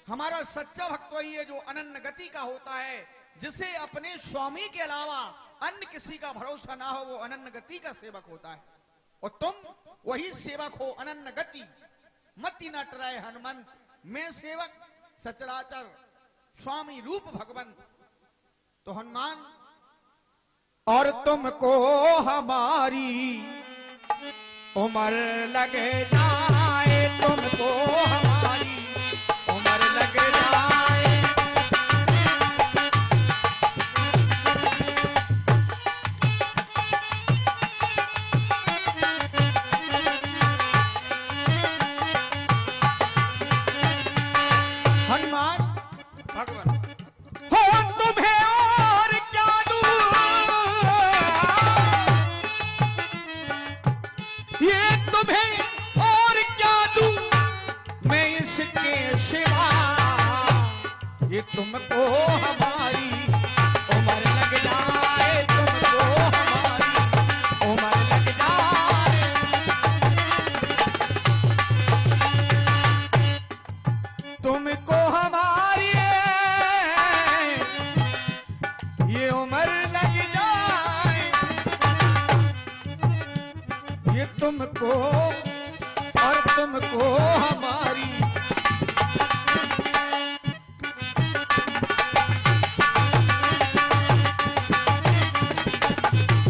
हमारा सच्चा भक्त वही है जो अनन्य गति का होता है, जिसे अपने स्वामी के अलावा अन्य किसी का भरोसा ना हो, वो अनन्य गति का सेवक होता है। और तुम वही सेवक हो, अनन्य गति। मति न टराए हनुमंत, मैं सेवक सचराचर स्वामी रूप भगवंत। तो हनुमान, और तुमको हमारी उम्र लग जाए, तुमको हमारी उम्र लग जाए। हनुमान भगवान हो तुम्हें और क्या दूं, ये तुम्हें और क्या दूं मैं इसके सिवा, ये तुमको हमारी उम्र लग जाए, तुमको हमारी उम्र लग जाए। तुमको हमारी ये उम्र लग जाए, ये तुमको और तुमको हमारी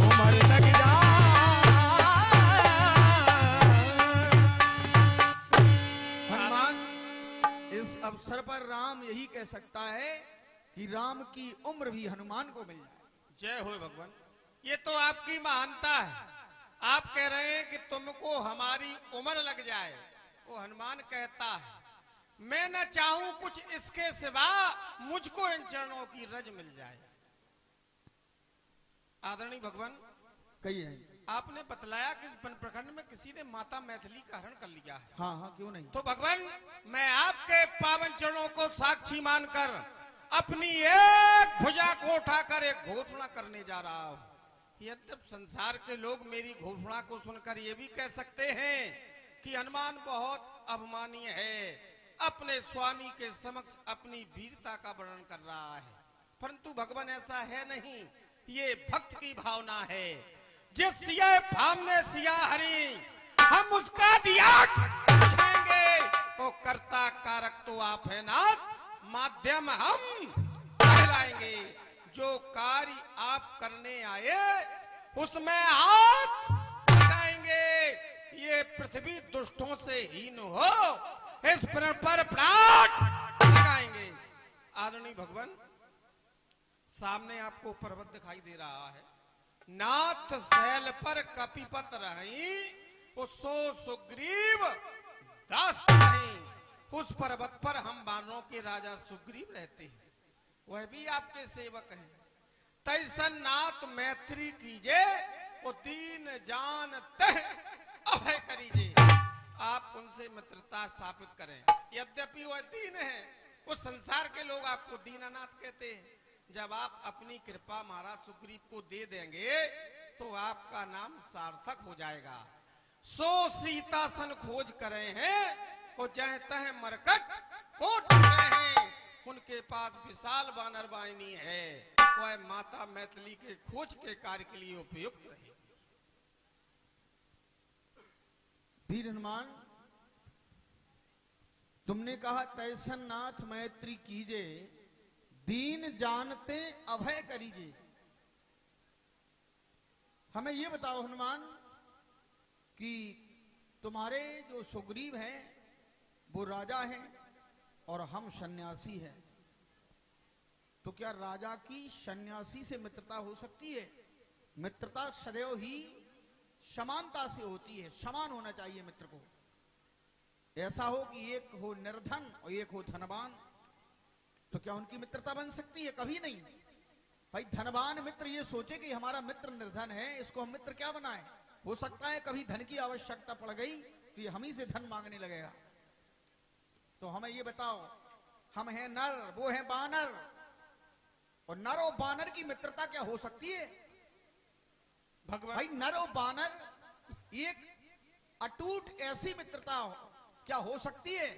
उम्र लग जाए। हनुमान, इस अवसर पर राम यही कह सकता है कि राम की उम्र भी हनुमान को मिल जाए। जय हो भगवान। ये तो आपकी महानता है। आप कह रहे हैं कि तुमको हमारी उम्र लग जाए, वो हनुमान कहता है मैं न चाहूं कुछ इसके सिवा, मुझको इन चरणों की रज मिल जाए। आदरणीय भगवान, कहिए। आपने बतलाया कि वन प्रखंड में किसी ने माता मैथिली का हरण कर लिया है। हाँ हाँ, क्यों नहीं। तो भगवान, मैं आपके पावन चरणों को साक्षी मानकर अपनी एक भुजा को उठाकर एक घोषणा करने जा रहा हूं। यद्यपि संसार के लोग मेरी घोषणा को सुनकर ये भी कह सकते हैं कि हनुमान बहुत अभिमानी है, अपने स्वामी के समक्ष अपनी वीरता का वर्णन कर रहा है, परंतु भगवान ऐसा है नहीं। ये भक्त की भावना है। जिस ये भावने सिया हरि, हम उसका दिया बुझाएंगे। तो कर्ता कारक तो आप है नाथ, माध्यम हम कहलाएंगे। जो कार्य आप करने आए उसमें आप बताएंगे। ये पृथ्वी दुष्टों से हीन हो, इस पर प्राण लगाएंगे। आदरणीय भगवान, सामने आपको पर्वत दिखाई दे रहा है। नाथ शैल पर कपिपत रही, सो सुग्रीव दास नहीं। उस पर्वत पर हम वानरों के राजा सुग्रीव रहते हैं, वह भी आपके सेवक हैं। तैसन नाथ मैत्री कीजिए, वो दीन जान तह अभय करीजिए। आप उनसे मित्रता स्थापित करें। यद्यपि वह दीन है, वो संसार के लोग आपको दीनानाथ कहते हैं। जब आप अपनी कृपा महाराज सुग्रीव को दे देंगे तो आपका नाम सार्थक हो जाएगा। सो सीता सन खोज करे हैं, वो जह तह मरकट कोट रहे हैं। उनके पास विशाल वानर वाहिनी है, वह माता मैथिली के खोज के कार्य के लिए उपयुक्त रहे। वीर हनुमान, तुमने कहा तैसन नाथ मैत्री कीजे, दीन जानते अभय करीजे। हमें ये बताओ हनुमान कि तुम्हारे जो सुग्रीव हैं वो राजा हैं और हम सन्यासी हैं, तो क्या राजा की सन्यासी से मित्रता हो सकती है? मित्रता सदैव ही समानता से होती है, समान होना चाहिए मित्र को। ऐसा हो कि एक हो निर्धन और एक हो धनवान, तो क्या उनकी मित्रता बन सकती है? कभी नहीं। भाई धनवान मित्र ये सोचे कि हमारा मित्र निर्धन है, इसको हम मित्र क्या बनाए। हो सकता है कभी धन की आवश्यकता पड़ गई तो ये हम ही से धन मांगने लगेगा। तो हमें ये बताओ, हम हैं नर, वो है बानर, और नर और बानर की मित्रता क्या हो सकती है? भगवान, भाई नर और बानर एक अटूट ऐसी मित्रता क्या हो सकती है?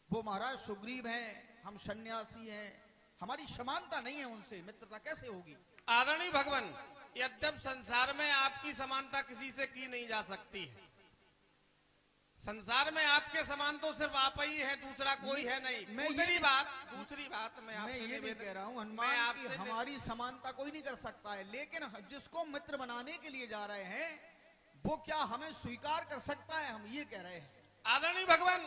वो महाराज सुग्रीव हैं, हम सन्यासी हैं, हमारी समानता नहीं है उनसे, मित्रता कैसे होगी? आदरणीय भगवान, यद्यप संसार में आपकी समानता किसी से की नहीं जा सकती है। संसार में आपके समान तो सिर्फ आप ही हैं, दूसरा कोई है नहीं। दूसरी बात मैं ये भी कह रहा हूँ हनुमान की हमारी समानता कोई नहीं कर सकता है, लेकिन जिसको मित्र बनाने के लिए जा रहे हैं वो क्या हमें स्वीकार कर सकता है, हम ये कह रहे हैं। आदरणीय भगवान,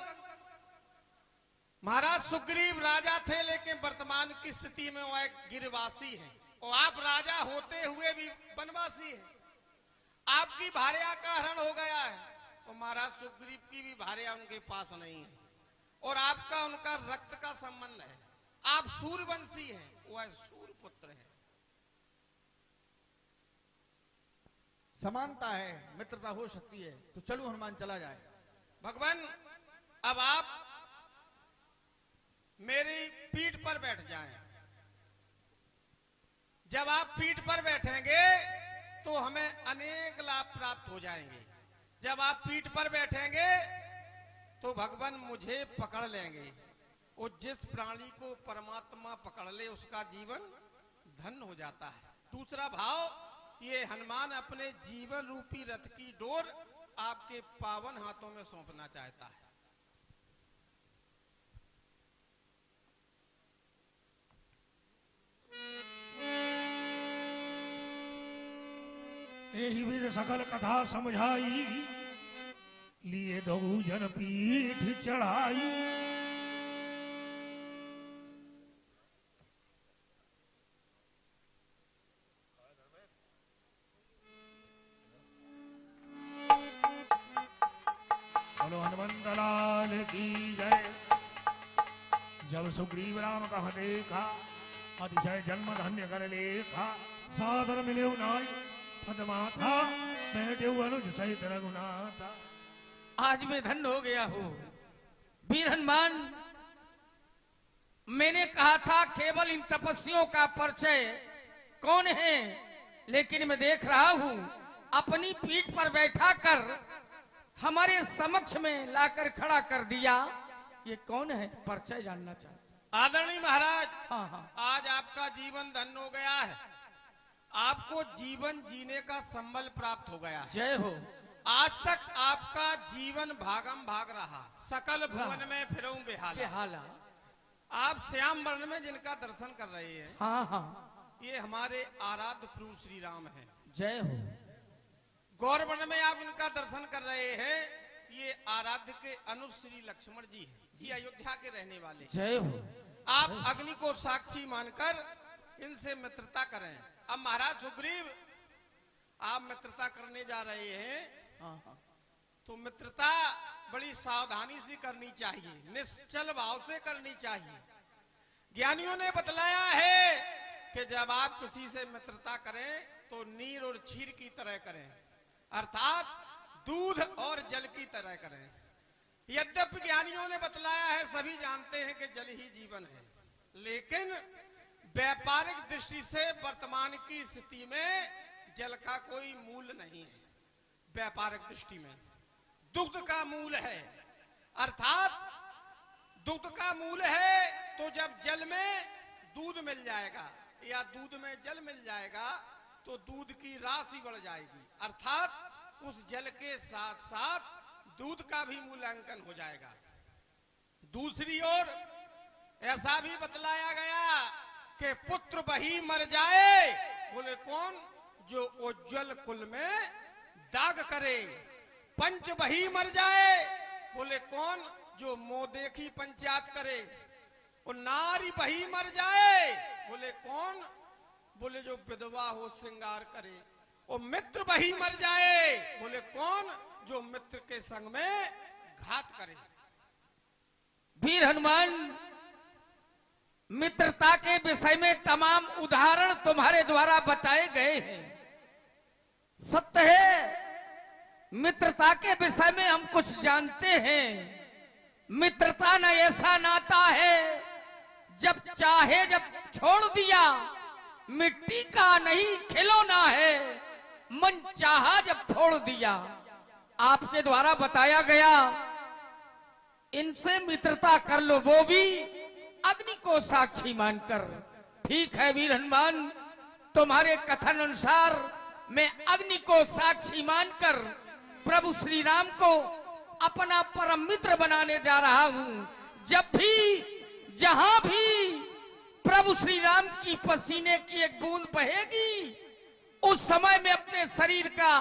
महाराज सुग्रीव राजा थे, लेकिन वर्तमान की स्थिति में वो एक गिरवासी हैं, और आप राजा होते हुए भी वनवासी हैं। आपकी भार्या का हरण हो गया है, तो महाराज सुग्रीव की भी भार्या उनके पास नहीं है, और आपका उनका रक्त का संबंध है। आप सूर्यवंशी हैं, वह सूर्य पुत्र है। समानता है, मित्रता हो सकती है, तो चलो हनुमान चला जाए। भगवान, अब आप मेरी पीठ पर बैठ जाएं। जब आप पीठ पर बैठेंगे तो हमें अनेक लाभ प्राप्त हो जाएंगे। जब आप पीठ पर बैठेंगे तो भगवान मुझे पकड़ लेंगे, और जिस प्राणी को परमात्मा पकड़ ले उसका जीवन धन्य हो जाता है। दूसरा भाव, ये हनुमान अपने जीवन रूपी रथ की डोर आपके पावन हाथों में सौंपना चाहता है। एहि विध सकल कथा समझाई, लिए दो जन पीठ चढ़ाई। बोलो हनुमंत लाल की जय। जब सुग्रीव राम कह देखा, अतिशय जन्म धन्य कर लेखा। सादर मिले नाई पदमाथा, बैठे अनुज सहित रघुनाथा। आज मैं धन्य हो गया हूँ वीर हनुमान। मैंने कहा था केवल इन तपस्वियों का परिचय कौन है, लेकिन मैं देख रहा हूँ अपनी पीठ पर बैठा कर हमारे समक्ष में लाकर खड़ा कर दिया। ये कौन है, परिचय जानना चाहता। आदरणीय महाराज, हाँ, आज आपका जीवन धन्य हो गया है। आपको जीवन जीने का संबल प्राप्त हो गया है। जय हो। आज तक आपका जीवन भागम भाग रहा, सकल भुवन में फिरूं बेहाला। आप श्याम वर्ण में जिनका दर्शन कर रहे हैं, हाँ हाँ, ये हमारे आराध्य प्रभु श्री राम हैं। जय हो। गौर वर्ण में आप इनका दर्शन कर रहे हैं, ये आराध्य के अनुश्री लक्ष्मण जी हैं। ये अयोध्या के रहने वाले। जय हो। आप अग्नि को साक्षी मानकर इनसे मित्रता करें। अब महाराज सुग्रीव, आप मित्रता करने जा रहे हैं, तो मित्रता बड़ी सावधानी से करनी चाहिए, निश्चल भाव से करनी चाहिए। ज्ञानियों ने बतलाया है कि जब आप किसी से मित्रता करें तो नीर और क्षीर की तरह करें, अर्थात दूध और जल की तरह करें। यद्यपि ज्ञानियों ने बतलाया है, सभी जानते हैं कि जल ही जीवन है, लेकिन व्यापारिक दृष्टि से वर्तमान की स्थिति में जल का कोई मूल्य नहीं है। व्यापारिक दृष्टि में दुग्ध का मूल है, अर्थात दुग्ध का मूल है, तो जब जल में दूध मिल जाएगा या दूध में जल मिल जाएगा तो दूध की राशि बढ़ जाएगी, अर्थात उस जल के साथ साथ दूध का भी मूल्यांकन हो जाएगा। दूसरी ओर ऐसा भी बतलाया गया कि पुत्र वही मर जाए, बोले कौन, जो उज्जवल कुल में दाग करे। पंच वही मर जाए, बोले कौन, जो मुंह देखी पंचायत करे। और नारी वही मर जाए, बोले कौन, बोले जो विधवा हो श्रृंगार करे। और मित्र वही मर जाए, बोले कौन, जो मित्र के संग में घात करे। वीर हनुमान, मित्रता के विषय में तमाम उदाहरण तुम्हारे द्वारा बताए गए हैं। सत्य है, मित्रता के विषय में हम कुछ जानते हैं। मित्रता न ऐसा नाता है जब चाहे जब छोड़ दिया, मिट्टी का नहीं खिलौना है, मन चाहा जब फोड़ दिया। आपके द्वारा बताया गया इनसे मित्रता कर लो, वो भी अग्नि को साक्षी मानकर। ठीक है वीर हनुमान, तुम्हारे कथन अनुसार मैं अग्नि को साक्षी मानकर प्रभु श्री राम को अपना परम मित्र बनाने जा रहा हूं। जब भी जहां भी प्रभु श्री राम की पसीने की एक बूंद बहेगी, उस समय में अपने शरीर का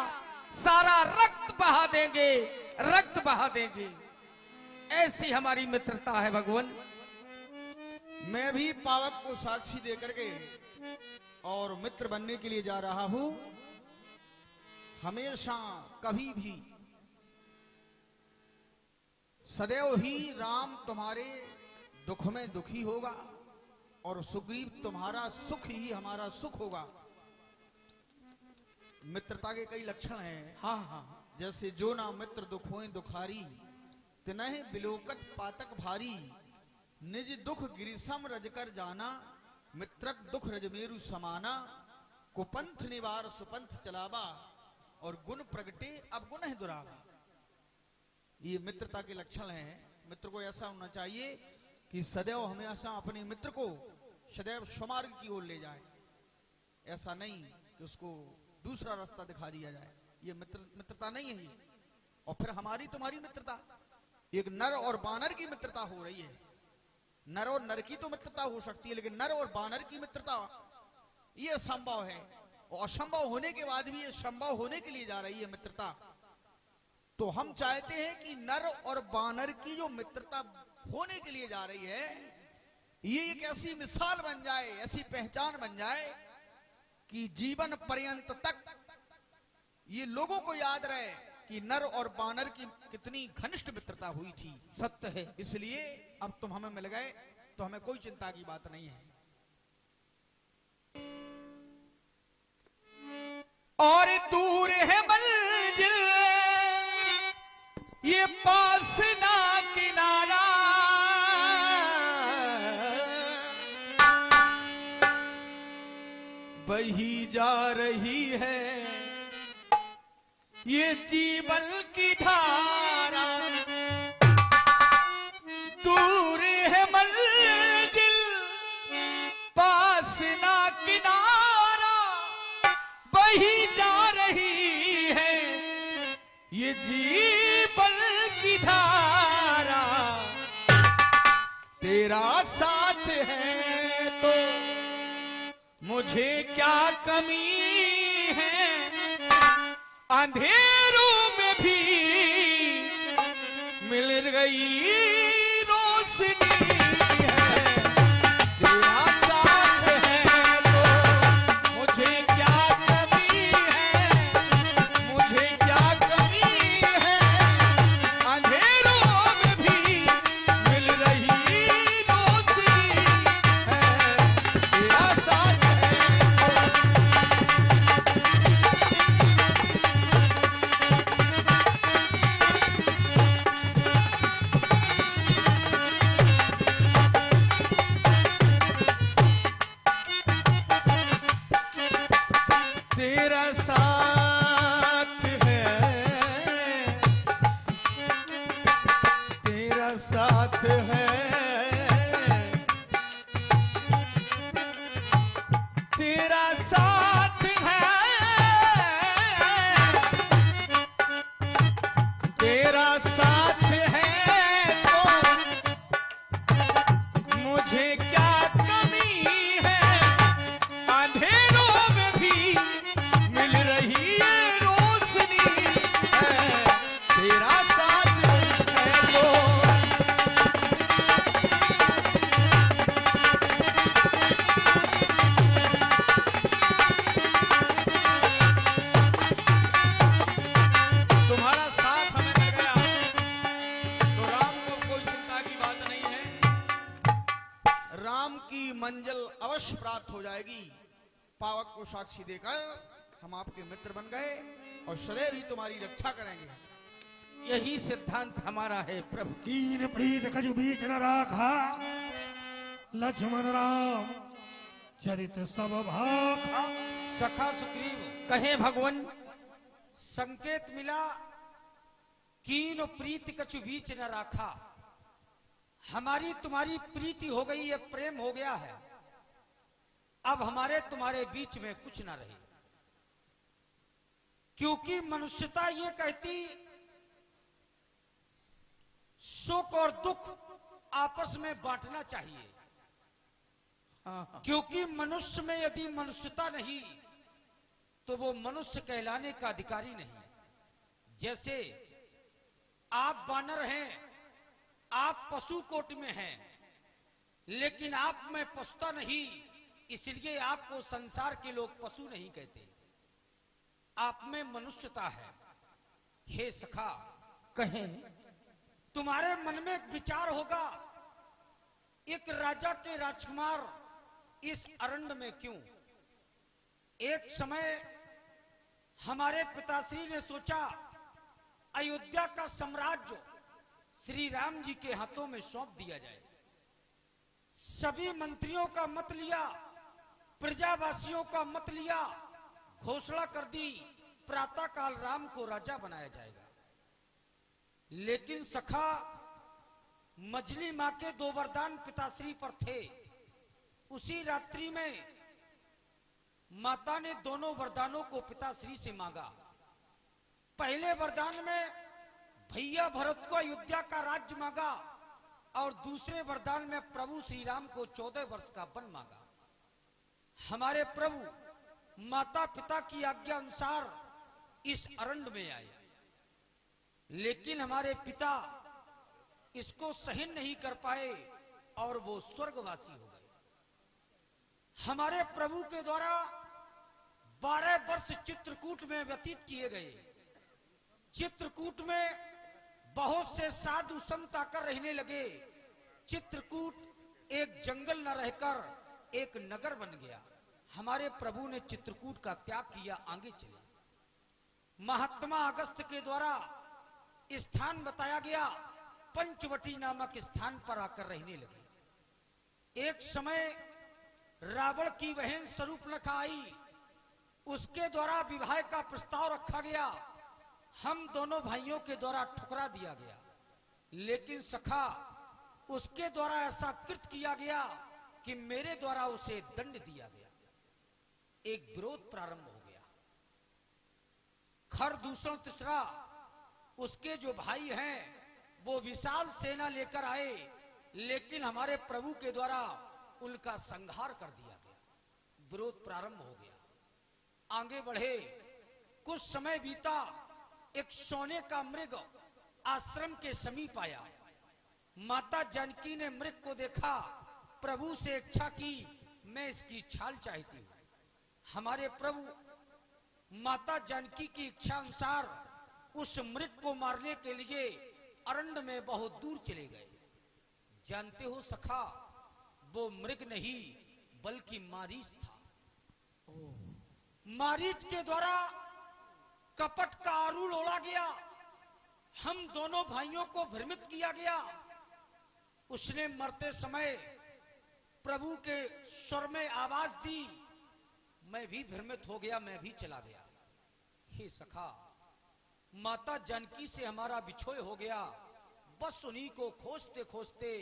सारा रक्त बहा देंगे, रक्त बहा देंगे। ऐसी हमारी मित्रता है भगवान। मैं भी पावक को साक्षी देकर के और मित्र बनने के लिए जा रहा हूं। हमेशा कभी भी सदैव ही राम तुम्हारे दुख में दुखी होगा और सुग्रीव तुम्हारा सुख ही हमारा सुख होगा। मित्रता के कई लक्षण हैं। हाँ हाँ, जैसे जो ना मित्र दुख होए दुखारी, तिनहि बिलोकत पातक भारी। निज दुख गिरिसम रज कर जाना, मित्रक दुख रजमेरु समाना। कुपंथ निवार सुपंथ चलावा, और गुण प्रगटे अब गुण है दुरावा। ये मित्रता के लक्षण हैं। मित्र को ऐसा होना चाहिए कि सदैव हमेशा अपने मित्र को सदैव स्वमार्ग की ओर ले जाए। ऐसा नहीं कि उसको दूसरा रास्ता दिखा दिया जाए। ये मित्रता नहीं है ये। और फिर हमारी तुम्हारी मित्रता, एक नर और बानर की मित्रता हो रही है। नर और नर की तो मित्रता हो सकती है, लेकिन नर और बानर की मित्रता ये असंभव है। और असंभव होने के बाद भी ये संभव होने के लिए जा रही है मित्रता। तो हम चाहते हैं कि नर और बानर की जो मित्रता होने के लिए जा रही है, ये एक ऐसी मिसाल बन जाए, ऐसी पहचान बन जाए कि जीवन पर्यंत तक ये लोगों को याद रहे कि नर और बानर की कितनी घनिष्ठ मित्रता हुई थी। सत्य है। इसलिए अब तुम हमें मिल गए तो हमें कोई चिंता की बात नहीं है। और दूर है मंजिल ये पास ना किनारा, बही जा रही है ये जीवन की धारा। दूर है मंजिल पास ना किनारा, बही जा रही है ये जीवन की धारा। तेरा साथ है तो मुझे क्या कमी है, अंधेरों में भी मिल गई रोशनी है। तेरा साथ है तो मुझे क्या कमी है, मुझे क्या कमी है, अंधेरों में भी मिल रही रोशनी है। तेरा साथ है तेरा साथ है, तेरा साथ है, तेरा साथ है, तेरा साथ है तो मुझे क्या कमी है, अंधेरों में भी मिल रही है रोशनी है। तेरा साथ है तो तुम्हारा साथ हमें मिल गया तो राम को कोई चिंता की बात नहीं है। राम की मंजिल अवश्य प्राप्त हो जाएगी। पावक को साक्षी देकर हम आपके मित्र बन गए और सदैव ही तुम्हारी रक्षा करेंगे। यही सिद्धांत हमारा है प्रभु। कीन प्रीत कछु बीच न राखा, लक्ष्मण राम चरित सब भाखा। सखा सुग्रीव, कहे भगवान। संकेत मिला कीन प्रीति कछु बीच न राखा। हमारी तुम्हारी प्रीति हो गई है, प्रेम हो गया है। अब हमारे तुम्हारे बीच में कुछ ना रहे, क्योंकि मनुष्यता ये कहती सुख और दुख आपस में बांटना चाहिए। क्योंकि मनुष्य में यदि मनुष्यता नहीं तो वो मनुष्य कहलाने का अधिकारी नहीं। जैसे आप बानर हैं, आप पशु कोटि में हैं, लेकिन आप में पशुता नहीं, इसलिए आपको संसार के लोग पशु नहीं कहते। आप में मनुष्यता है। हे सखा, कहें तुम्हारे मन में एक विचार होगा, एक राजा के राजकुमार इस अरण्य में क्यों? एक समय हमारे पिताश्री ने सोचा अयोध्या का साम्राज्य श्री राम जी के हाथों में सौंप दिया जाए। सभी मंत्रियों का मत लिया, प्रजावासियों का मत लिया, घोषणा कर दी प्रातः काल राम को राजा बनाया जाएगा। लेकिन सखा, मजली मां के 2 वरदान पिताश्री पर थे। उसी रात्रि में माता ने दोनों वरदानों को पिताश्री से मांगा। पहले वरदान में भैया भरत को अयोध्या का राज्य मांगा और दूसरे वरदान में प्रभु श्री राम को 14 वर्ष का वन मांगा। हमारे प्रभु माता पिता की आज्ञा अनुसार इस अरण्य में आए, लेकिन हमारे पिता इसको सहन नहीं कर पाए और वो स्वर्गवासी हो गए। हमारे प्रभु के द्वारा 12 वर्ष चित्रकूट में व्यतीत किए गए। चित्रकूट में बहुत से साधु संत आकर रहने लगे। चित्रकूट एक जंगल न रहकर एक नगर बन गया। हमारे प्रभु ने चित्रकूट का त्याग किया, आगे चले। महात्मा अगस्त के द्वारा स्थान बताया गया, पंचवटी नामक स्थान पर आकर रहने लगे। एक समय रावण की बहन स्वरूपनखा आई, उसके द्वारा विवाह का प्रस्ताव रखा गया। हम दोनों भाइयों के द्वारा ठुकरा दिया गया, लेकिन सखा उसके द्वारा ऐसा कृत किया गया कि मेरे द्वारा उसे दंड दिया गया। एक विरोध प्रारंभ हो गया। खर दूषण तीसरा, उसके जो भाई हैं वो विशाल सेना लेकर आए, लेकिन हमारे प्रभु के द्वारा उनका संहार कर दिया गया। विरोध प्रारंभ हो गया। आगे बढ़े, कुछ समय बीता। एक सोने का मृग आश्रम के समीप आया। माता जानकी ने मृग को देखा, प्रभु से इच्छा की, मैं इसकी छाल चाहती हूं। हमारे प्रभु माता जानकी की इच्छा अनुसार उस मृग को मारने के लिए अरण्य में बहुत दूर चले गए। जानते हो सखा, वो मृग नहीं बल्कि मारीच था। मारीच के द्वारा कपट का आरूढ़ ओढ़ा गया। हम दोनों भाइयों को भ्रमित किया गया। उसने मरते समय प्रभु के स्वर में आवाज दी, मैं भी भ्रमित हो गया, मैं भी चला गया। हे सखा, माता जानकी से हमारा बिछोह हो गया। बस उन्हीं को खोजते खोजते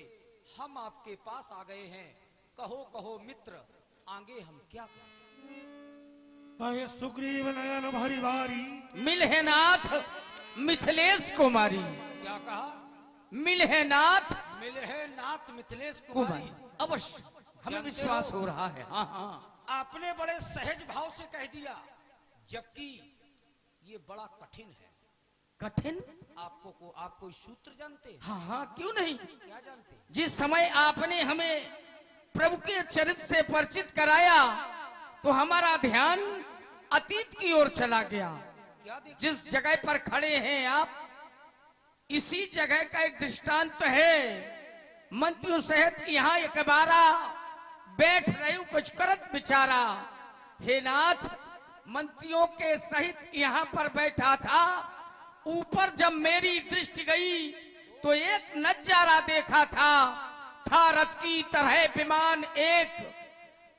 हम आपके पास आ गए हैं। कहो कहो मित्र, आगे हम क्या करें? कहे सुग्रीव नयन भरी भारी, मिले नाथ मिथिलेश कुमारी। क्या कहा? मिले नाथ, मिले है नाथ मिथिलेश कुमारी। अवश्य हमें विश्वास हो रहा है। हाँ हाँ, आपने बड़े सहज भाव से कह दिया, जबकि ये बड़ा कठिन है। कठिन? आप कोई सूत्र जानते हैं? हाँ हाँ, क्यों नहीं। क्या जानते? जिस समय आपने हमें प्रभु के चरित्र से परिचित कराया तो हमारा ध्यान अतीत की ओर चला गया। क्या देख? जिस जगह पर खड़े हैं आप, इसी जगह का एक दृष्टांत है। मंत्रियों सहित यहाँ एक बारा बैठ रहे कुछ करत बिचारा। हे नाथ, मंत्रियों के सहित यहाँ पर बैठा था। ऊपर जब मेरी दृष्टि गई तो एक नजारा देखा था रथ की तरह विमान, एक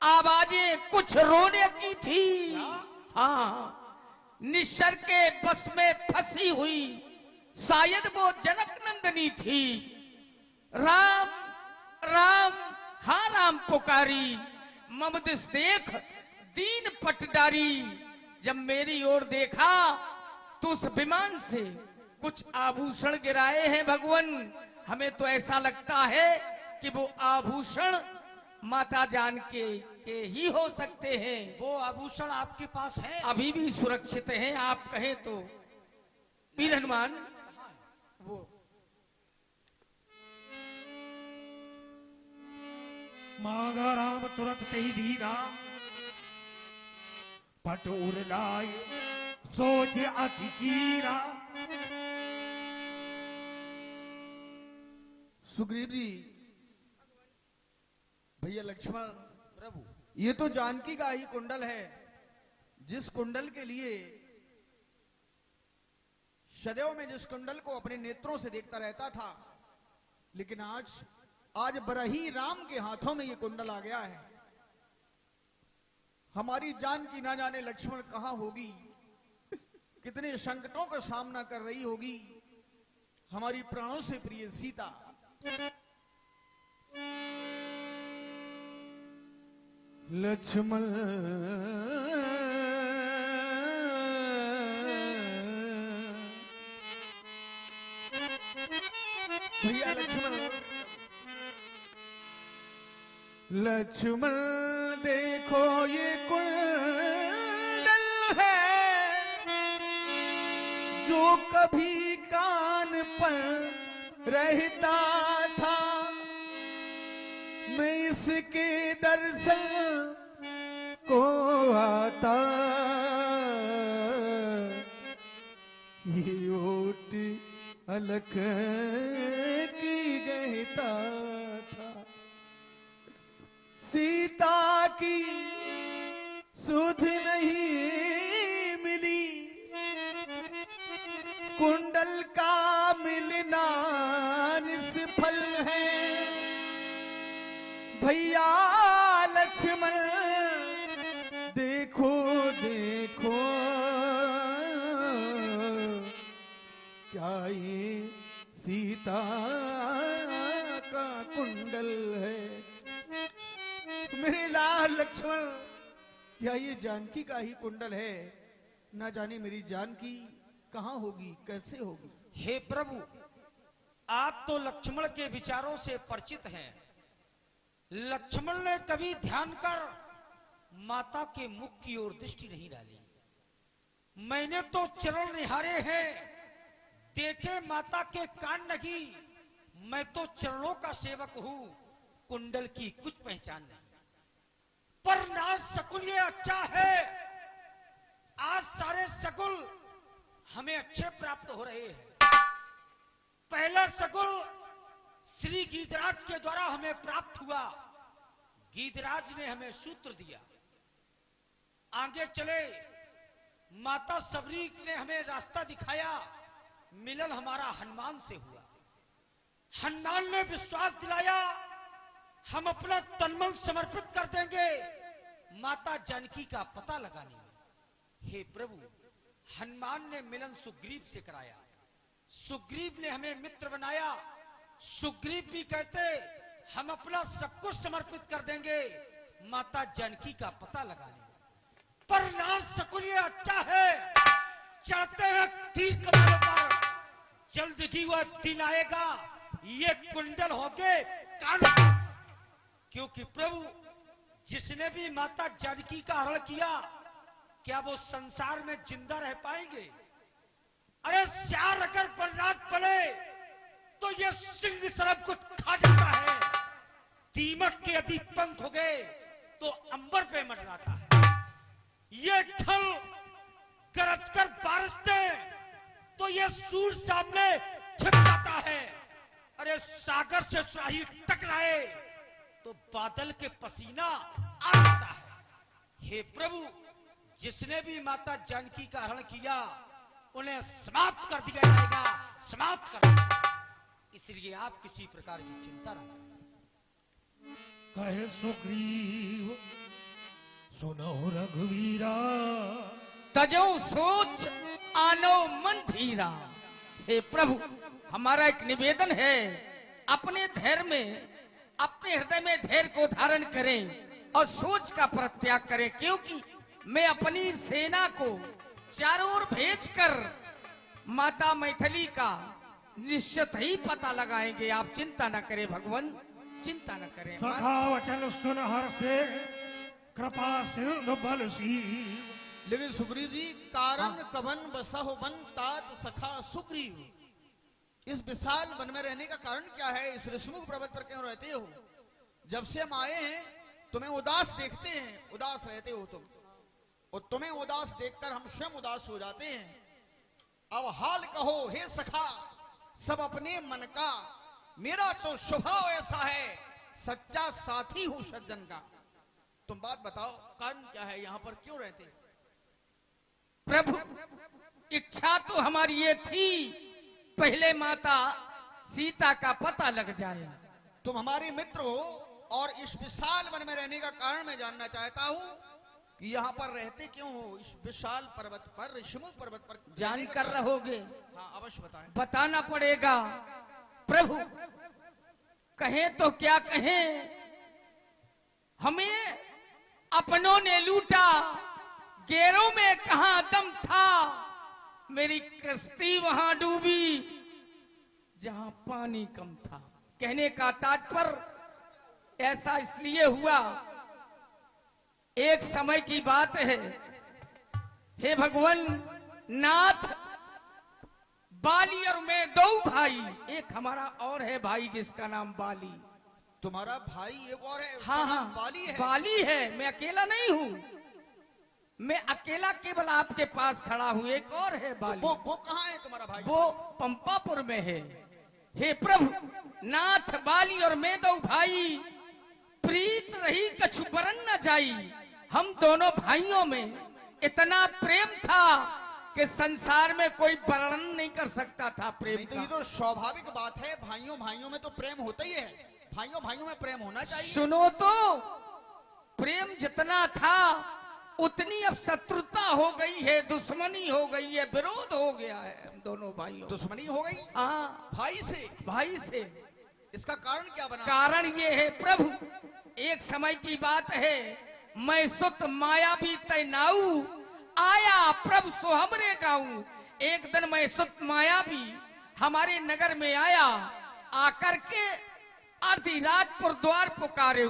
आवाजें कुछ रोने की थी। हाँ, निश्चर के बस में फंसी हुई, शायद वो जनक नंदनी थी। राम नाम पुकारी, मम दिस देख दीन पटदारी। जब मेरी ओर देखा तो उस विमान से कुछ आभूषण गिराए हैं भगवान। हमें तो ऐसा लगता है कि वो आभूषण माता जान के ही हो सकते हैं। वो आभूषण आपके पास है? अभी भी सुरक्षित हैं, आप कहें तो। वीर हनुमान वो मांगा राम तुरंत तेही दीना, पट उर लाए सोच अति कीरा। सुग्रीव जी, भैया लक्ष्मण, प्रभु ये तो जानकी का ही कुंडल है, जिस कुंडल के लिए सदैव में जिस कुंडल को अपने नेत्रों से देखता रहता था, लेकिन आज बरही राम के हाथों में ये कुंडल आ गया है। हमारी जानकी ना जाने लक्ष्मण कहां होगी, कितने संकटों का सामना कर रही होगी। हमारी प्राणों से प्रिय सीता लक्ष्मण भैया लक्ष्मण देखो ये कुंडल है जो कभी कान पर रहता था। मैं इसके दर्शन को आता, ये ओट अलख की गहता था। सीता की सुध नहीं मिली, कुंडल का मिलना निष्फल है। भैया लक्ष्मण देखो देखो, क्या ये सीता का कुंडल है। मेरे लाल लक्ष्मण, क्या ये जानकी का ही कुंडल है? ना जाने मेरी जानकी कहां होगी, कैसे होगी। हे प्रभु, आप तो लक्ष्मण के विचारों से परिचित हैं। लक्ष्मण ने कभी ध्यान कर माता के मुख की ओर दृष्टि नहीं डाली। मैंने तो चरण निहारे हैं, देखे माता के कान नहीं। मैं तो चरणों का सेवक हूं, कुंडल की कुछ पहचान नहीं। पर नाज सकुल ये अच्छा है, आज सारे सकुल हमें अच्छे प्राप्त हो रहे हैं। पहला सकुल श्री गीधराज के द्वारा हमें प्राप्त हुआ। गीधराज ने हमें सूत्र दिया। आगे चले माता सबरी ने हमें रास्ता दिखाया। मिलन हमारा हनुमान से हुआ। हनुमान ने विश्वास दिलाया, हम अपना तनमन समर्पित कर देंगे माता जानकी का पता लगाने में। हे प्रभु, हनुमान ने मिलन सुग्रीव से कराया। सुग्रीव ने हमें मित्र बनाया। सुग्रीव भी कहते हम अपना सब कुछ समर्पित कर देंगे माता जानकी का पता लगाने में। पर नाज सकुल ये अच्छा है, चढ़ते हैं तीर कमानों पर, जल्द ही वह दिन आएगा ये कुंडल होके कान। क्योंकि प्रभु, जिसने भी माता जानकी का हरण किया, क्या वो संसार में जिंदा रह पाएंगे? अरे श्यार अगर बलराज पड़े तो ये सिंह सब कुछ खा जाता है। दीमक के यदि पंख हो गए तो अंबर पे मंडराता है। ये खल गरज कर बारिशते तो ये सूर सामने छिप जाता है। अरे सागर से सुराही टकराए तो बादल के पसीना आ जाता है। हे प्रभु, जिसने भी माता जानकी का हरण किया उन्हें समाप्त कर दिया जाएगा, समाप्त कर दिया जाएगा। इसलिए आप किसी प्रकार की चिंता न करें। कहे सुग्रीव सुनो रघुवीरा, तजो सोच आनो मन धीरा। हे प्रभु, हमारा एक निवेदन है, अपने धैर्य में अपने हृदय में धैर्य को धारण करें और सोच का परित्याग करें, क्योंकि मैं अपनी सेना को चारों ओर भेजकर माता मैथिली का निश्चित ही पता लगाएंगे। आप चिंता न करें भगवान, चिंता न करें। सखा वचन सुन हर्षे कृपा सिंधु बल सी। लेकिन सुग्रीव जी, कारण कवन बसहो वन तात सखा सुग्रीव, इस विशाल वन में रहने का कारण क्या है? इस ऋषमुख पर्वत पर क्यों रहते हो? जब से हम आए हैं तुम्हें उदास देखते हैं, उदास रहते हो तुम, और तुम्हें उदास देखकर हम स्वयं उदास हो जाते हैं। अब हाल कहो हे सखा सब अपने मन का, मेरा तो स्वभाव ऐसा है, सच्चा साथी हूं सज्जन का। तुम बात बताओ, कारण क्या है? यहां पर क्यों रहते हैं? प्रभु, इच्छा तो हमारी ये थी, पहले माता सीता का पता लग जाए। तुम हमारे मित्र हो और इस विशाल वन में रहने का कारण मैं जानना चाहता हूं कि यहाँ पर रहते क्यों हो? इस विशाल पर्वत पर, ऋषमुख पर्वत पर जान कर रहोगे? हाँ अवश्य बताएं। बताना पड़ेगा प्रभु, कहें तो क्या कहें, हमें अपनों ने लूटा, गैरों में कहां दम था, मेरी कश्ती वहां डूबी जहां पानी कम था। कहने का तात्पर्य ऐसा इसलिए हुआ, एक समय की बात है, हे भगवान नाथ, बाली और मैं दो भाई, एक हमारा और है भाई जिसका नाम बाली। तुम्हारा भाई एक और है? हाँ हाँ, बाली है। बाली है, मैं अकेला नहीं हूँ, मैं अकेला केवल आपके पास खड़ा हूँ, एक और है बाली। वो कहाँ है तुम्हारा भाई? वो पंपापुर में है। हे प्रभु नाथ, बाली और मैं दो भाई, प्रीत रही कछु बरन न जाई। हम दोनों भाइयों में इतना प्रेम था कि संसार में कोई वर्णन नहीं कर सकता था प्रेम नहीं, तो का। ये तो स्वाभाविक बात है, भाइयों भाइयों में तो प्रेम होता ही है, भाइयों भाइयों में प्रेम होना चाहिए। सुनो तो, प्रेम जितना था उतनी अब शत्रुता हो गई है, दुश्मनी हो गई है, विरोध हो गया है हम दोनों भाइयों। दुश्मनी हो गई? हाँ, भाई से? भाई से। इसका कारण क्या बना? कारण ये है प्रभु, एक समय की बात है, मैं सुत मायावी तैनाऊ, आया प्रभु सो हमरे गाऊं। एक दिन मैं सुत मायावी हमारे नगर में आया, आकर के आधी रात पर द्वार पुकारे।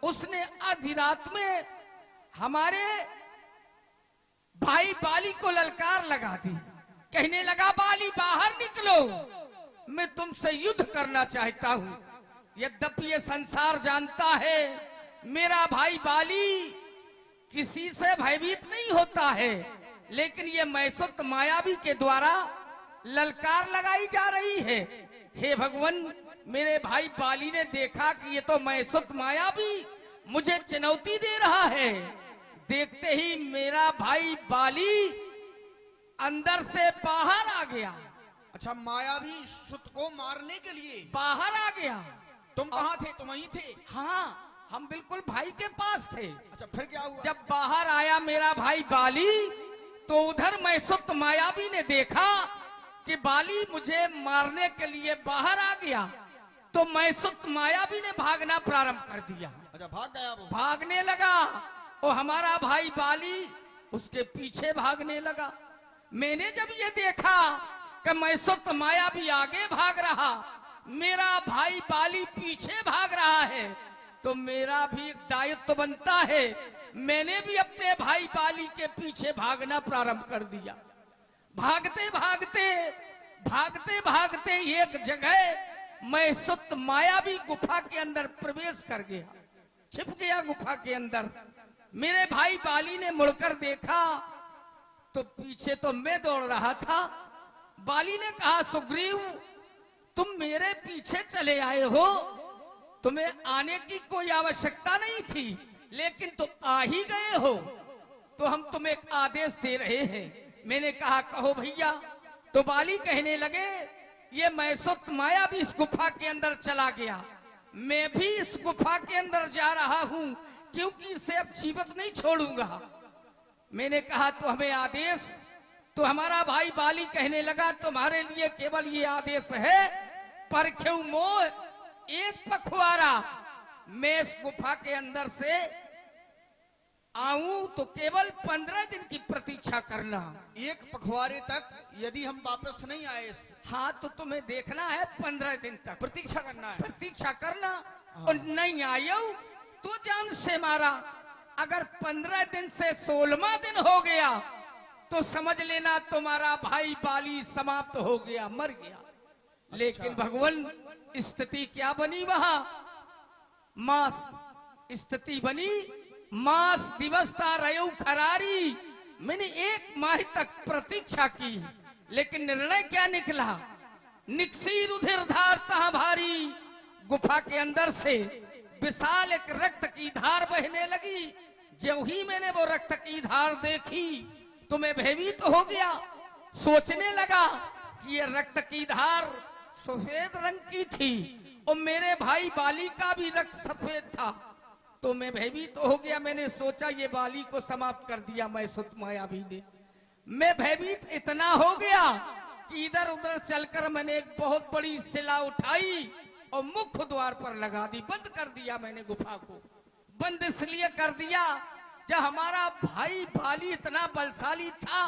उसने आधी रात में हमारे भाई बाली को ललकार लगा दी, कहने लगा बाली बाहर निकलो, मैं तुमसे युद्ध करना चाहता हूं। यद्यपि ये संसार जानता है मेरा भाई बाली किसी से भयभीत नहीं होता है, लेकिन ये मैसुत मायावी के द्वारा ललकार लगाई जा रही है। हे भगवान, मेरे भाई बाली ने देखा कि ये तो मैसुत मायावी मुझे चुनौती दे रहा है। देखते ही मेरा भाई बाली अंदर से बाहर आ गया। अच्छा, मायावी सुत को मारने के लिए बाहर आ गया। तुम कहाँ थे? तुम वहीं थे? हाँ, हम बिल्कुल भाई के पास थे। अच्छा, फिर क्या हुआ? जब बाहर आया मेरा भाई बाली, तो उधर मैसुत मायावी ने देखा कि बाली मुझे मारने के लिए बाहर आ गया, तो मैसुत मायावी ने भागना प्रारंभ कर दिया। अच्छा, भाग गया वो? भागने लगा और हमारा भाई बाली उसके पीछे भागने लगा। मैंने जब ये देखा कि मैसुत मायावी आगे भाग रहा, मेरा भाई बाली पीछे भाग रहा है, तो मेरा भी एक दायित्व बनता है, मैंने भी अपने भाई बाली के पीछे भागना प्रारंभ कर दिया। भागते भागते भागते भागते एक जगह मैसुत मायावी गुफा के अंदर प्रवेश कर गया, छिप गया गुफा के अंदर। मेरे भाई बाली ने मुड़कर देखा तो पीछे तो मैं दौड़ रहा था। बाली ने कहा, सुग्रीव तुम मेरे पीछे चले आए हो, तुम्हें आने की कोई आवश्यकता नहीं थी, लेकिन तुम आ ही गए हो, तो हम तुम्हें एक आदेश दे रहे हैं। मैंने कहा, कहो भैया। तो बाली कहने लगे, ये मैसुत मायावी इस गुफा के अंदर चला गया, मैं भी इस गुफा के अंदर जा रहा हूं, क्योंकि इसे अब जीवित नहीं छोड़ूंगा। मैंने कहा, तो हमें आदेश? तो हमारा भाई बाली कहने लगा, तुम्हारे लिए केवल ये आदेश है, पर क्यों मोह एक पखवाड़ा मैं इस गुफा के अंदर से आऊं तो केवल 15 दिन की प्रतीक्षा करना। एक पखवाड़े तक यदि हम वापस नहीं आए, हाँ तो तुम्हें देखना है 15 दिन तक प्रतीक्षा करना है। प्रतीक्षा करना। और नहीं आयो तो जान से मारा। अगर 15 दिन से 16वां दिन हो गया तो समझ लेना तुम्हारा भाई बाली समाप्त हो गया, मर गया। लेकिन भगवान स्थिति क्या बनी वहां? मास स्थिति बनी, मास दिवस था रयो खरारी। मैंने 1 माह तक प्रतीक्षा की, लेकिन निर्णय क्या निकला? निकसी रुधिर धार तहा भारी। गुफा के अंदर से विशाल एक रक्त की धार बहने लगी। जो ही मैंने वो रक्त की धार देखी तो मैं भयभीत तो हो गया। सोचने लगा कि ये रक्त की धार सफेद रंग की थी और मेरे भाई बाली का भी रक्त सफेद था। तो मैं भयभीत तो हो गया। मैंने सोचा ये बाली को समाप्त कर दिया मैं सुत मायावी ने। मैं भयभीत इतना हो गया कि इधर उधर चलकर मैंने एक बहुत बड़ी शिला उठाई और मुख्य द्वार पर लगा दी। बंद कर दिया मैंने गुफा को। बंद इसलिए कर दिया जब हमारा भाई बाली इतना बलशाली था,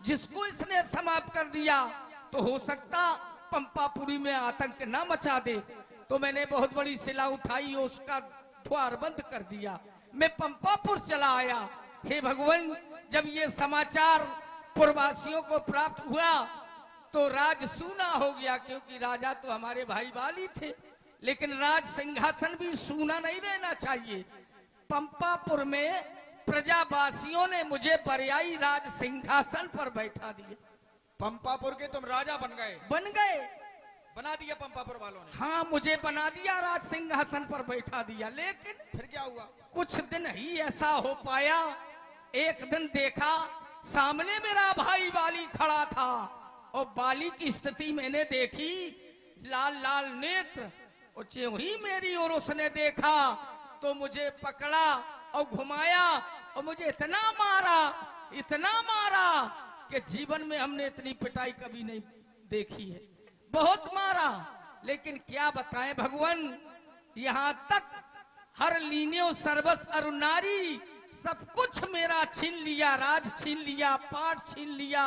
जिसको इसने समाप्त कर दिया तो हो सकता पंपापुरी में आतंक ना मचा दे। तो मैंने बहुत बड़ी शिला उठाई और उसका द्वार बंद कर दिया। मैं पंपापुर चला आया। हे भगवान, जब ये समाचार पुरवासियों को प्राप्त हुआ तो राज सूना हो गया, क्योंकि राजा तो हमारे भाई बाली थे। लेकिन राज सिंहासन भी सूना नहीं रहना चाहिए। पंपापुर में प्रजावासियों ने मुझे बरियाई राज सिंहासन पर बैठा दिया। पंपापुर के तुम राजा बन गए? बन गए, बना दिया पंपापुर वालों ने। हाँ मुझे बना दिया, राज सिंहासन पर बैठा दिया। लेकिन फिर क्या हुआ? कुछ दिन ही ऐसा हो पाया। एक दिन देखा सामने मेरा भाई बाली खड़ा था और बाली की स्थिति मैंने देखी, लाल लाल नेत्र। और ज्यों ही मेरी ओर उसने देखा तो मुझे पकड़ा और घुमाया और मुझे इतना मारा कि जीवन में हमने इतनी पिटाई कभी नहीं देखी है। बहुत मारा। लेकिन क्या बताएं भगवान, यहाँ तक हर लीन्यो सर्वस अरुणारी, सब कुछ मेरा छीन लिया। राज छीन लिया, पाठ छीन लिया,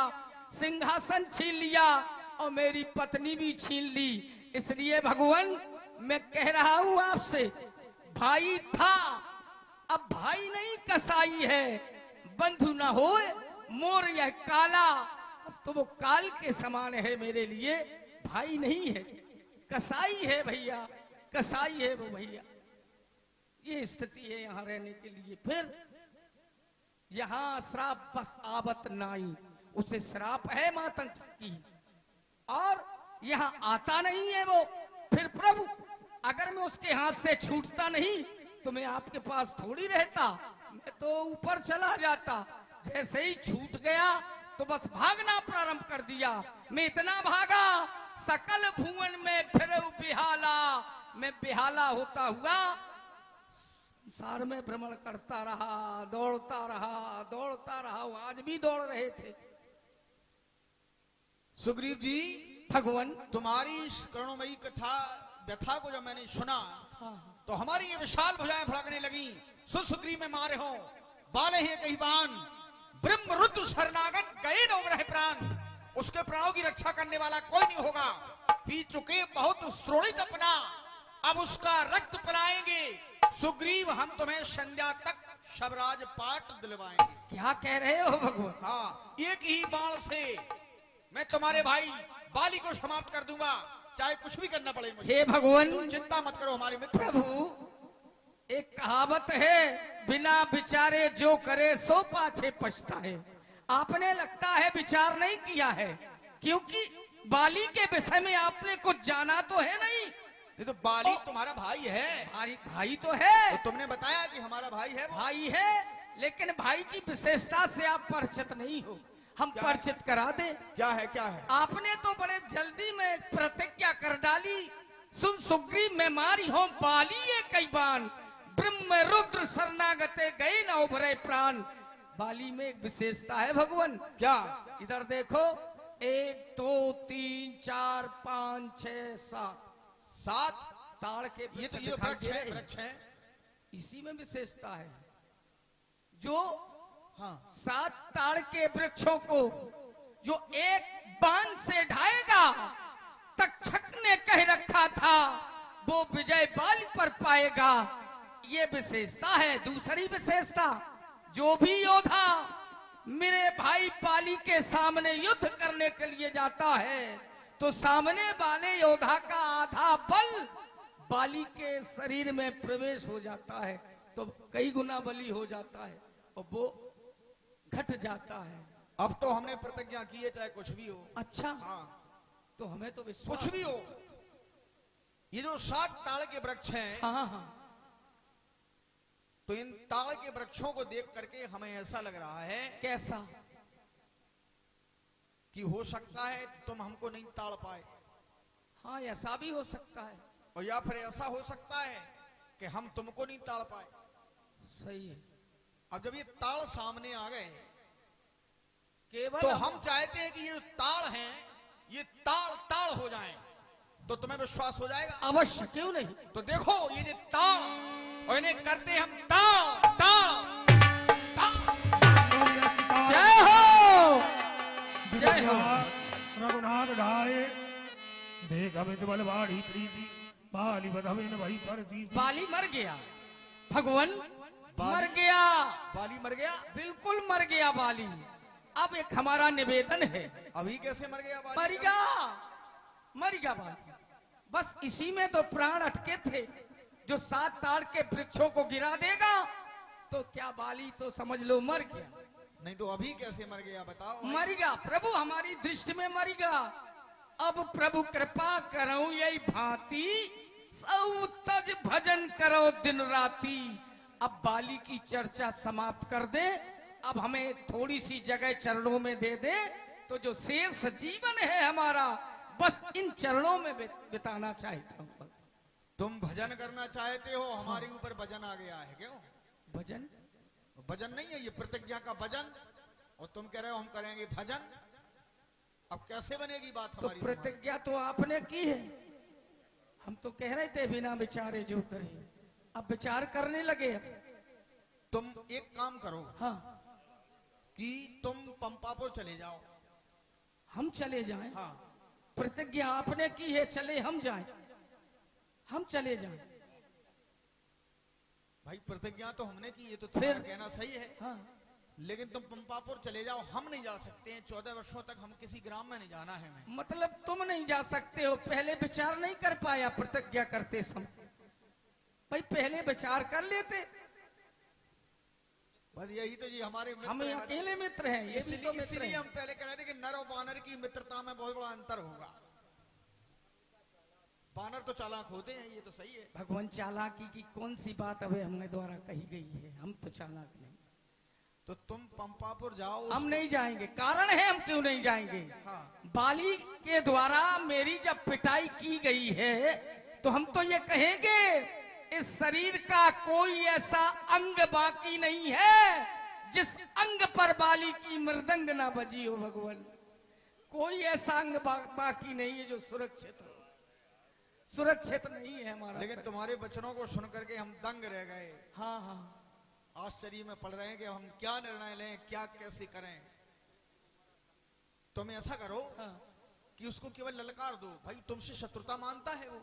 सिंहासन छीन लिया और मेरी पत्नी भी छीन ली। इसलिए भगवान मैं कह रहा हूं आपसे, भाई था अब भाई नहीं कसाई है। बंधु न होए मोर यह काला, अब तो वो काल के समान है मेरे लिए, भाई नहीं है, कसाई है भैया, कसाई है वो भैया। ये स्थिति है यहाँ रहने के लिए। फिर यहाँ श्राप बस आवत नाई, उसे श्राप है मातंग की और यहाँ आता नहीं है वो। फिर प्रभु अगर मैं उसके हाथ से छूटता नहीं तो मैं आपके पास थोड़ी रहता, मैं तो ऊपर चला जाता। जैसे ही छूट गया तो बस भागना प्रारंभ कर दिया। मैं इतना भागा सकल भुवन में फिर बिहाला, मैं बिहाला होता हुआ संसार में भ्रमण करता रहा, दौड़ता रहा। आज भी दौड़ रहे थे। सुग्रीव जी, भगवान तुम्हारी इस करुणमयी कथा व्यथा को जब मैंने सुना तो हमारी ये विशाल भुजाएं भड़कने लगी। सुग्रीव में मारे हो बाले हैं कई बाण, ब्रह्म रुद्र शरणागत गए न रहे प्राण। उसके प्राणों की रक्षा करने वाला कोई नहीं होगा। पी चुके बहुत श्रोणित अपना, अब उसका रक्त पिलाएंगे। सुग्रीव हम तुम्हें संध्या तक शबराज पाठ दिलवाएंगे। क्या कह रहे हो भगवान? हाँ, एक ही बाण से मैं तुम्हारे भाई बाली को समाप्त कर दूंगा, चाहे कुछ भी करना पड़े मुझे। हे भगवान, तुम चिंता मत करो हमारे मित्र। प्रभु एक कहावत है, बिना विचारे जो करे सो पाछे पछता है। आपने लगता है विचार नहीं किया है, क्योंकि बाली के विषय में आपने कुछ जाना तो है नहीं। ये तो बाली तुम्हारा भाई है। भाई तो है, तो तुमने बताया कि हमारा भाई है वो। भाई है, लेकिन भाई की विशेषता से आप परिचित नहीं हो। हम परिचित करा दे। क्या है? क्या है? आपने तो बड़े जल्दी में प्रतिज्ञा कर डाली, सुन सुग्रीव मैं मारी हूं बाली ये कई बाण, ब्रह्म रुद्र शरणागते गए न उभरे प्राण। बाली में एक विशेषता है भगवान। क्या? इधर देखो, 1 2 3 4 5 6 7 7 ताड़ के ये वृक्ष तो ये दिखाई वृक्ष दे है, रहे हैं। वृक्ष है। इसी में विशेषता है। जो हाँ 7 ताड़ के वृक्षों को जो एक बाण से ढाएगा, तक्षक ने कह रखा था वो विजय बाली पर पाएगा। ये विशेषता है। दूसरी विशेषता, जो भी योद्धा मेरे भाई बाली के सामने युद्ध करने के लिए जाता है तो सामने वाले योद्धा का आधा बल बाली के शरीर में प्रवेश हो जाता है, तो कई गुना बली हो जाता है और वो घट जाता है। अब तो हमने प्रतिज्ञा की है, चाहे कुछ भी हो। अच्छा, हाँ तो हमें तो विश्वास। कुछ भी हो, ये जो 7 ताड़ के वृक्ष हैं, हाँ हाँ, तो इन ताड़ के वृक्षों को देख करके हमें ऐसा लग रहा है कैसा? कि हो सकता है तुम हमको नहीं ताड़ पाए, हाँ ऐसा भी हो सकता है। और या फिर ऐसा हो सकता है कि हम तुमको नहीं ताड़ पाए। सही है। अब जब ये ताड़ सामने आ गए केवल तो हम चाहते हैं कि ये ताड़ हैं, ये ताड़ हो जाएं, तो तुम्हें विश्वास हो जाएगा। अवश्य, क्यों नहीं। तो देखो ये जो ताड़, और इन्हें करते हम ताड़ ताड़ ताड़। जय हो, जय हो। रघुनाथ ढाए देख अमित बलवाड़ी प्रीति बाली बधविन भई पर दीदी। बाली मर गया, भगवान मर बाली? गया, बाली मर गया? बिल्कुल मर गया बाली। अब एक हमारा निवेदन है। अभी कैसे मर गया बाली? मर गया बाली। बस इसी में तो प्राण अटके थे। जो 7 ताड़ के वृक्षों को गिरा देगा तो क्या बाली तो समझ लो मर गया। नहीं तो अभी कैसे मर गया बताओ। मर गया प्रभु, हमारी दृष्टि में मर गया। अब प्रभु कृपा करो यही भांति, सब तज भजन करो दिन राती। अब बाली की चर्चा समाप्त कर दे। अब हमें थोड़ी सी जगह चरणों में दे दे, तो जो शेष जीवन है हमारा बस इन चरणों में बिताना चाहता हूँ। तुम भजन करना चाहते हो, हमारे ऊपर वजन आ गया है। क्यों भजन? वजन नहीं है, ये प्रतिज्ञा का वजन, और तुम कह रहे हो हम करेंगे भजन। अब कैसे बनेगी बात तो हमारी? प्रतिज्ञा तो आपने की है, हम तो कह रहे थे बिना विचारे जो करे। अब विचार करने लगे। तुम एक काम करो, हाँ, कि तुम पंपापुर चले जाओ। हम चले जाएं? हाँ प्रतिज्ञा आपने की है, चले हम जाएं, हम चले जाएं। भाई प्रतिज्ञा तो हमने की, ये तो तुम्हारा फिर? कहना सही है। हाँ, लेकिन तुम पंपापुर चले जाओ, हम नहीं जा सकते हैं। 14 वर्षों तक हम किसी ग्राम में नहीं जाना है हमें। मतलब तुम नहीं जा सकते हो, पहले विचार नहीं कर पाया प्रतिज्ञा करते समय? भाई पहले विचार कर लेते। बस यही तो जी हमारे हम मित्र हैं। अकेले मित्र हैं, ये भी तो मित्र इसीलिए हैं। हम पहले कह रहे थे कि नर और बानर की मित्रता में बहुत बड़ा अंतर होगा। बानर तो चालाक होते हैं, ये तो सही है। भगवान चालाकी की कौन सी बात अबे हमने द्वारा कही गई है? हम तो चालाक नहीं। तो तुम पंपापुर जाओ। हम नहीं जाएंगे। कारण है हम क्यों नहीं जाएंगे। हाँ बाली के द्वारा मेरी जब पिटाई की गई है तो हम तो ये कहेंगे इस शरीर का कोई ऐसा अंग बाकी नहीं है जिस अंग पर बाली की मृदंग ना बजी हो। भगवान, कोई ऐसा अंग बाकी नहीं है जो सुरक्षित हो। सुरक्षित नहीं है हमारा। लेकिन तुम्हारे वचनों को सुन करके हम दंग रह गए। हाँ हाँ, आश्चर्य में पड़ रहे हैं कि हम क्या निर्णय लें, क्या कैसे करें। तुम ऐसा करो हाँ। कि उसको केवल ललकार दो। भाई तुमसे शत्रुता मानता है वो,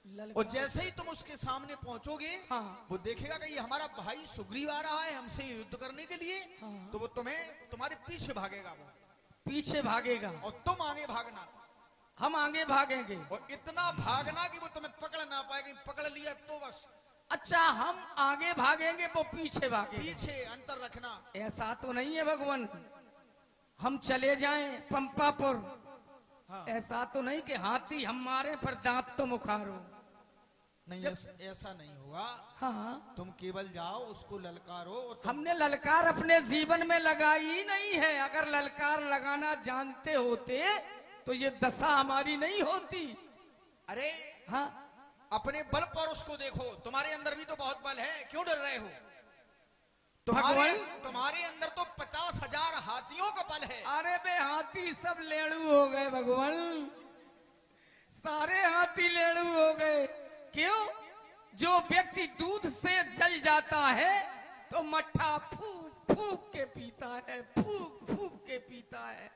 ललकार। और जैसे ही तुम उसके सामने पहुंचोगे, हाँ। वो देखेगा कि ये हमारा भाई सुग्रीव आ रहा है हमसे युद्ध करने के लिए। हाँ। तो वो तुम्हारे पीछे भागेगा वो, पीछे भागेगा और तुम आगे भागना, हम आगे भागेंगे। और इतना भागना कि वो तुम्हें पकड़ ना पाएगी। पकड़ लिया तो बस अच्छा, हम आगे भागेंगे वो पीछे भागेंगे। पीछे अंतर रखना। ऐसा तो नहीं है भगवान, हम चले जाएं पंपापुर। हाँ। ऐसा तो नहीं कि हाथी हमारे पर दांत तो मुखारो। नहीं ऐसा नहीं होगा। हाँ, तुम केवल जाओ, उसको ललकारो, और हमने ललकार अपने जीवन में लगाई ही नहीं है। अगर ललकार लगाना जानते होते तो ये दशा हमारी नहीं होती। अरे हाँ, अपने बल पर उसको देखो। तुम्हारे अंदर भी तो बहुत बल है, क्यों डर रहे हो? भगवान, तुम्हारे अंदर तो 50,000 हाथियों का बल है। अरे बे हाथी सब लेड़ू हो गए भगवान, सारे हाथी लेड़ू हो गए। क्यों? जो व्यक्ति दूध से जल जाता है तो मट्ठा फूक फूक के पीता है, फूक फूक के पीता है।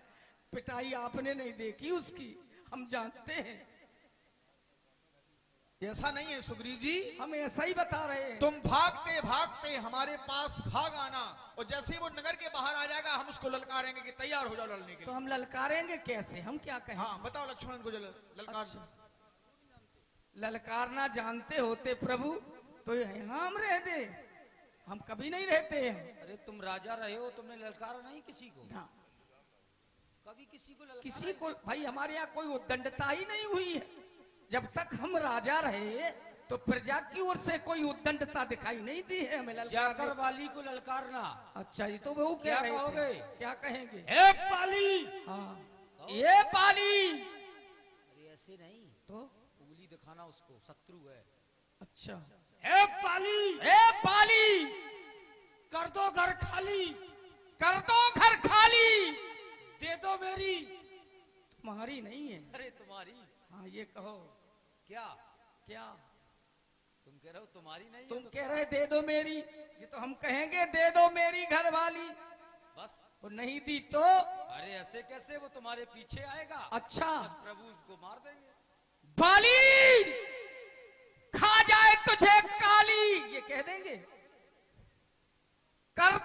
पिटाई आपने नहीं देखी उसकी, हम जानते हैं। ऐसा नहीं है सुग्रीव जी, हम ऐसा ही बता रहे हैं। तुम भागते भागते हमारे पास भाग आना, और जैसे ही वो नगर के बाहर आ जाएगा हम उसको ललकारेंगे कि तैयार हो जाओ लड़ने के तो लिए। हम ललकारेंगे कैसे? हम क्या कहें? हाँ बताओ लक्ष्मण को जो ललकार। अच्छा। ललकारना जानते होते प्रभु तो यहाँ हम रह दे, हम कभी नहीं रहते हैं। अरे तुम राजा रहे हो, तुमने ललकारा नहीं किसी को? हाँ। कभी किसी को ललकारा? किसी को भाई हमारे यहाँ कोई उद्दंडता ही नहीं हुई है। जब तक हम राजा रहे तो प्रजा की ओर से कोई उद्दंडता दिखाई नहीं दी है हमें ललकार। जाकर वाली को ललकारना। अच्छा ये तो वो क्या रहे थे। कहोगे? क्या कहेंगे? ए पाली! हाँ ये पाली। अरे ऐसे नहीं, तो उंगली दिखाना उसको, शत्रु है। अच्छा ए पाली! ए पाली, कर दो घर खाली, कर दो घर खाली। दे दो मेरी। तुम्हारी नहीं है। अरे तुम्हारी। हाँ ये कहो। क्या क्या तुम कह रहे हो तुम्हारी नहीं है? तुम तो कह रहे दे दो मेरी, ये तो हम कहेंगे दे दो मेरी घर वाली। बस। वो नहीं दी तो? अरे ऐसे कैसे, वो तुम्हारे पीछे आएगा। अच्छा बस प्रभु उसको मार देंगे। बाली खा जाए तुझे काली, ये कह देंगे। कर